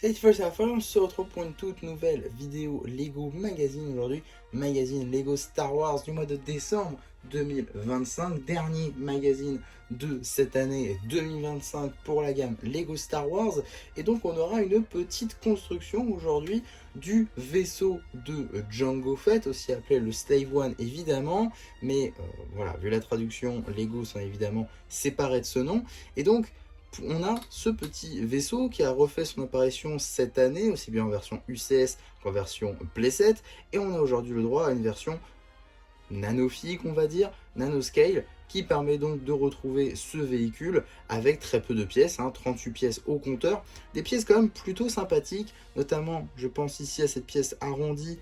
Cette fois, c'est la fin, on se retrouve pour une toute nouvelle vidéo Lego Magazine aujourd'hui. Magazine Lego Star Wars du mois de décembre 2025. Dernier magazine de cette année 2025 pour la gamme Lego Star Wars. Et donc, on aura une petite construction aujourd'hui du vaisseau de Jango Fett, aussi appelé le Slave One évidemment. Mais voilà, vu la traduction, Lego sont évidemment séparés de ce nom. Et donc, on a ce petit vaisseau qui a refait son apparition cette année, aussi bien en version UCS qu'en version Playset, et on a aujourd'hui le droit à une version nanophique, on va dire, nanoscale, qui permet donc de retrouver ce véhicule avec très peu de pièces, 38 pièces au compteur, des pièces quand même plutôt sympathiques, notamment je pense ici à cette pièce arrondie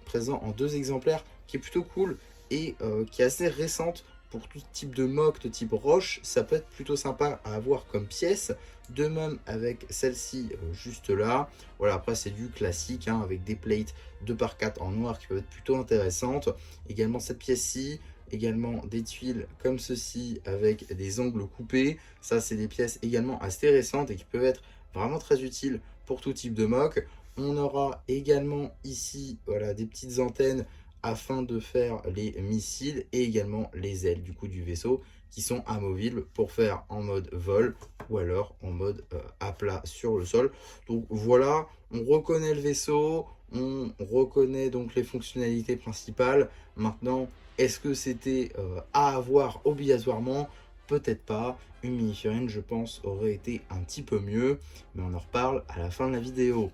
présent en 2 exemplaires, qui est plutôt cool et qui est assez récente. Pour tout type de mock de type roche, ça peut être plutôt sympa à avoir comme pièce. De même avec celle-ci juste là. Voilà, après c'est du classique avec des plates 2x4 en noir qui peuvent être plutôt intéressantes. Également cette pièce-ci, également des tuiles comme ceci avec des angles coupés. Ça c'est des pièces également assez récentes et qui peuvent être vraiment très utiles pour tout type de mock. On aura également ici voilà, des petites antennes afin de faire les missiles et également les ailes du coup du vaisseau qui sont amovibles pour faire en mode vol ou alors en mode à plat sur le sol. Donc voilà, on reconnaît le vaisseau, on reconnaît donc les fonctionnalités principales. Maintenant, est-ce que c'était à avoir obligatoirement? Peut-être pas. Une mini-figurine, je pense, aurait été un petit peu mieux, mais on en reparle à la fin de la vidéo.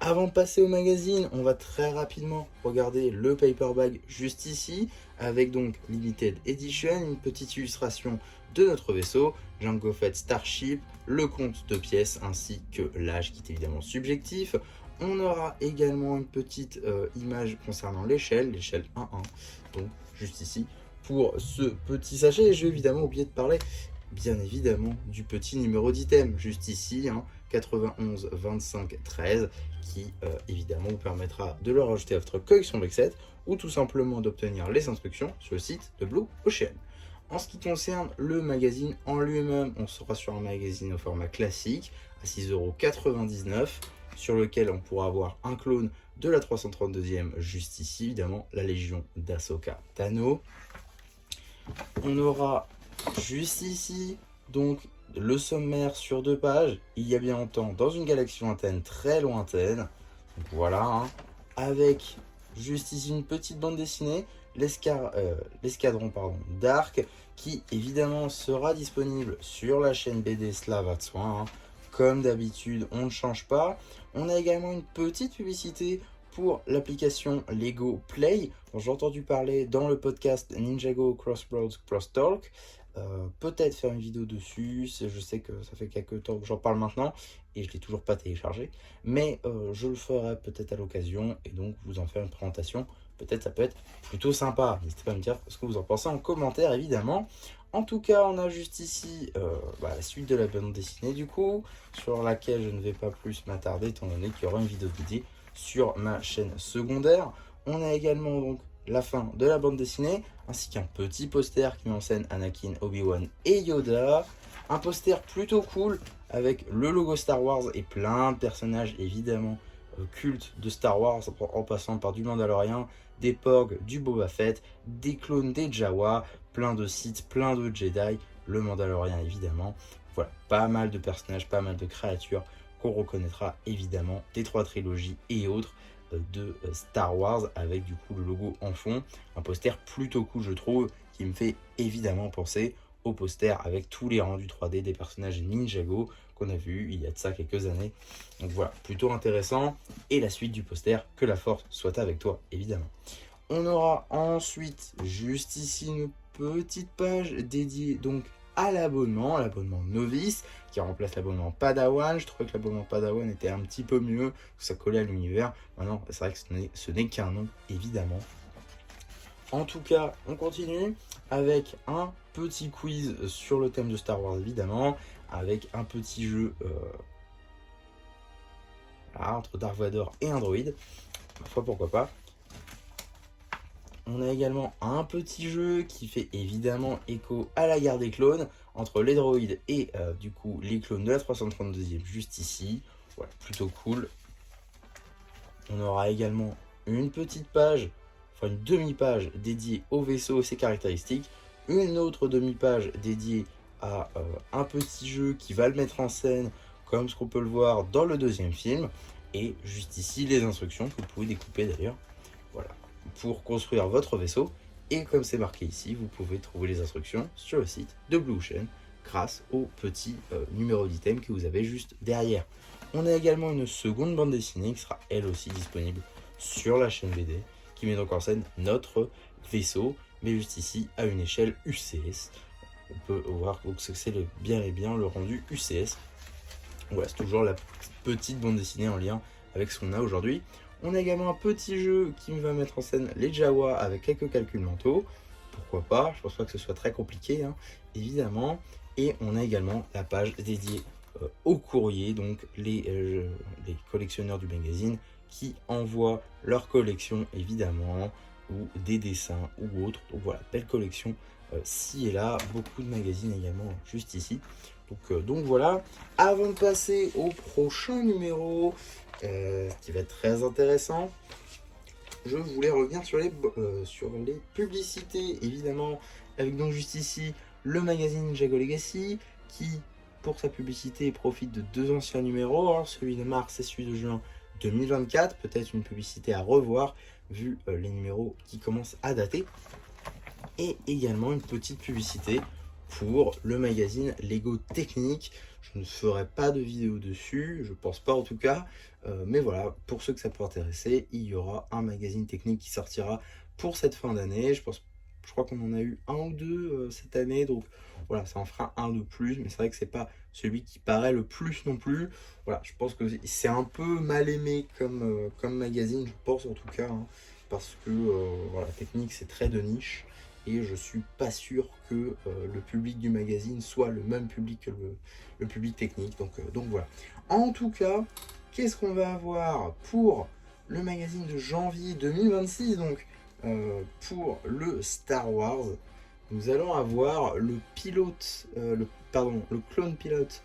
Avant de passer au magazine, on va très rapidement regarder le paper bag juste ici, avec donc Limited Edition, une petite illustration de notre vaisseau, Jango Fett Starship, le compte de pièces ainsi que l'âge qui est évidemment subjectif. On aura également une petite image concernant l'échelle 1-1, donc juste ici, pour ce petit sachet. Et j'ai évidemment oublié de parler bien évidemment du petit numéro d'item juste ici, 91 25 13, qui évidemment vous permettra de le rajouter à votre collection Blackset ou tout simplement d'obtenir les instructions sur le site de Blue Ocean. En ce qui concerne le magazine en lui-même, on sera sur un magazine au format classique à 6,99 € sur lequel on pourra avoir un clone de la 332e juste ici, évidemment la Légion d'Ahsoka Tano. On aura juste ici donc le sommaire sur 2 pages, il y a bien longtemps dans une galaxie lointaine très lointaine. Donc voilà, avec juste ici une petite bande dessinée, l'escadron d'Arc, qui évidemment sera disponible sur la chaîne BD Slava de Soin. Comme d'habitude, on ne change pas. On a également une petite publicité pour l'application Lego Play, dont j'ai entendu parler dans le podcast Ninjago Crossroads Crosstalk. Peut-être faire une vidéo dessus, je sais que ça fait quelques temps que j'en parle maintenant et je l'ai toujours pas téléchargé, mais je le ferai peut-être à l'occasion et donc vous en faire une présentation. Peut-être ça peut être plutôt sympa. N'hésitez pas à me dire ce que vous en pensez en commentaire évidemment. En tout cas, on a juste ici la suite de la bande dessinée du coup, sur laquelle je ne vais pas plus m'attarder étant donné qu'il y aura une vidéo dédiée sur ma chaîne secondaire. On a également donc la fin de la bande dessinée, ainsi qu'un petit poster qui met en scène Anakin, Obi-Wan et Yoda. Un poster plutôt cool avec le logo Star Wars et plein de personnages évidemment cultes de Star Wars, en passant par du Mandalorian, des Porgs, du Boba Fett, des clones des Jawa, plein de Sith, plein de Jedi, le Mandalorian évidemment. Voilà, pas mal de personnages, pas mal de créatures qu'on reconnaîtra évidemment des 3 trilogies et autres de Star Wars, avec du coup le logo en fond. Un poster plutôt cool je trouve, qui me fait évidemment penser au poster avec tous les rendus 3D des personnages Ninjago qu'on a vu il y a de ça quelques années. Donc voilà, plutôt intéressant. Et la suite du poster, que la force soit avec toi évidemment. On aura ensuite juste ici une petite page dédiée donc à l'abonnement novice qui remplace l'abonnement Padawan. Je trouvais que l'abonnement Padawan était un petit peu mieux, que ça collait à l'univers. Maintenant, c'est vrai que ce n'est qu'un nom, évidemment. En tout cas, on continue avec un petit quiz sur le thème de Star Wars, évidemment, avec un petit jeu entre Dark Vador et un droïde. Parfois, pourquoi pas. On a également un petit jeu qui fait évidemment écho à la guerre des clones entre les droïdes et du coup les clones de la 332e juste ici. Voilà, plutôt cool. On aura également une petite page, enfin une demi-page dédiée au vaisseau et ses caractéristiques. Une autre demi-page dédiée à un petit jeu qui va le mettre en scène, comme ce qu'on peut le voir dans le deuxième film. Et juste ici, les instructions que vous pouvez découper d'ailleurs. Voilà, pour construire votre vaisseau. Et comme c'est marqué ici, vous pouvez trouver les instructions sur le site de Blue Ocean grâce au petit numéro d'item que vous avez juste derrière. On a également une seconde bande dessinée qui sera elle aussi disponible sur la chaîne BD, qui met donc en scène notre vaisseau, mais juste ici à une échelle UCS. On peut voir que c'est bien et bien le rendu UCS. Voilà, c'est toujours la petite bande dessinée en lien avec ce qu'on a aujourd'hui. On a également un petit jeu qui va mettre en scène les Jawa avec quelques calculs mentaux. Pourquoi pas, je pense pas que ce soit très compliqué, hein, évidemment. Et on a également la page dédiée au courrier, donc les collectionneurs du magazine qui envoient leur collection, évidemment, ou des dessins ou autres. Donc voilà, belle collection ci et là, beaucoup de magazines également juste ici. Donc voilà, avant de passer au prochain numéro, qui va être très intéressant, je voulais revenir sur les publicités, évidemment, avec donc juste ici le magazine Jago Legacy, qui, pour sa publicité, profite de deux anciens numéros, alors celui de mars et celui de juin 2024, peut-être une publicité à revoir, vu les numéros qui commencent à dater, et également une petite publicité pour le magazine Lego Technique. Je ne ferai pas de vidéo dessus, je pense pas en tout cas, mais voilà, pour ceux que ça peut intéresser, il y aura un magazine technique qui sortira pour cette fin d'année. Je crois qu'on en a eu un ou deux cette année, donc voilà, ça en fera un de plus, mais c'est vrai que c'est pas celui qui paraît le plus non plus. Voilà, je pense que c'est un peu mal aimé comme magazine, je pense en tout cas, hein, parce que voilà, technique c'est très de niche. Et je suis pas sûr que le public du magazine soit le même public que le public technique. Donc voilà. En tout cas, qu'est-ce qu'on va avoir pour le magazine de janvier 2026, donc pour le Star Wars? Nous allons avoir le clone pilote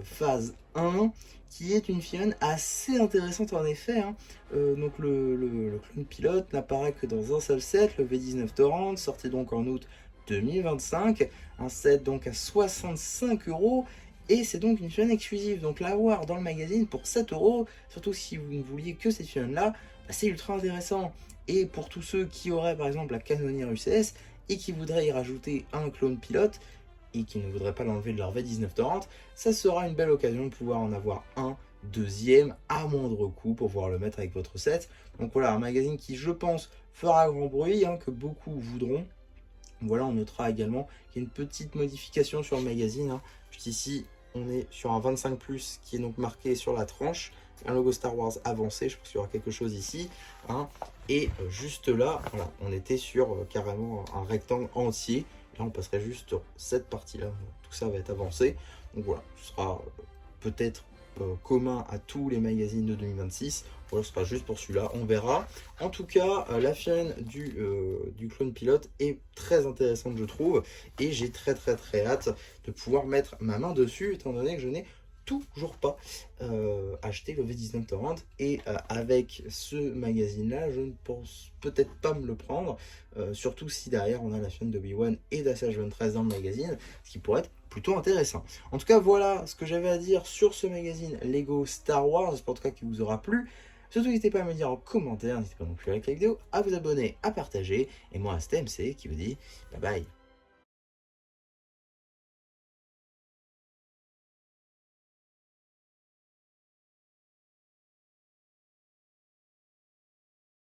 phase 1, qui est une figurine assez intéressante en effet, hein. Donc le clone pilote n'apparaît que dans un seul set, le V19 Torrent, sorti donc en août 2025, un set donc à 65 €, et c'est donc une figurine exclusive, donc l'avoir dans le magazine pour 7 €, surtout si vous ne vouliez que cette figurine là, c'est ultra intéressant. Et pour tous ceux qui auraient par exemple la canonnière UCS et qui voudraient y rajouter un clone pilote, et qui ne voudraient pas l'enlever de leur V19 Torrent, ça sera une belle occasion de pouvoir en avoir un deuxième à moindre coût pour pouvoir le mettre avec votre set. Donc voilà, un magazine qui, je pense, fera grand bruit, hein, que beaucoup voudront. Voilà, on notera également qu'il y a une petite modification sur le magazine, hein. Juste ici, on est sur un 25+, qui est donc marqué sur la tranche, un logo Star Wars avancé, je pense qu'il y aura quelque chose ici, hein. Et juste là, voilà, on était sur carrément un rectangle entier. Là, on passerait juste sur cette partie-là. Tout ça va être avancé. Donc voilà, ce sera peut-être commun à tous les magazines de 2026. Voilà, ce sera juste pour celui-là. On verra. En tout cas, la figurine du clone pilote est très intéressante, je trouve. Et j'ai très hâte de pouvoir mettre ma main dessus, étant donné que je n'ai toujours pas acheté le V19 Torrent, et avec ce magazine là je ne pense peut-être pas me le prendre, surtout si derrière on a la chaîne de Obi-Wan et d'Assage 13 dans le magazine, ce qui pourrait être plutôt intéressant. En tout cas, voilà ce que j'avais à dire sur ce magazine Lego Star Wars. J'espère en tout cas qu'il vous aura plu. Surtout, n'hésitez pas à me dire en commentaire, n'hésitez pas non plus à liker la vidéo, à vous abonner, à partager, et moi c'était MC qui vous dit bye bye.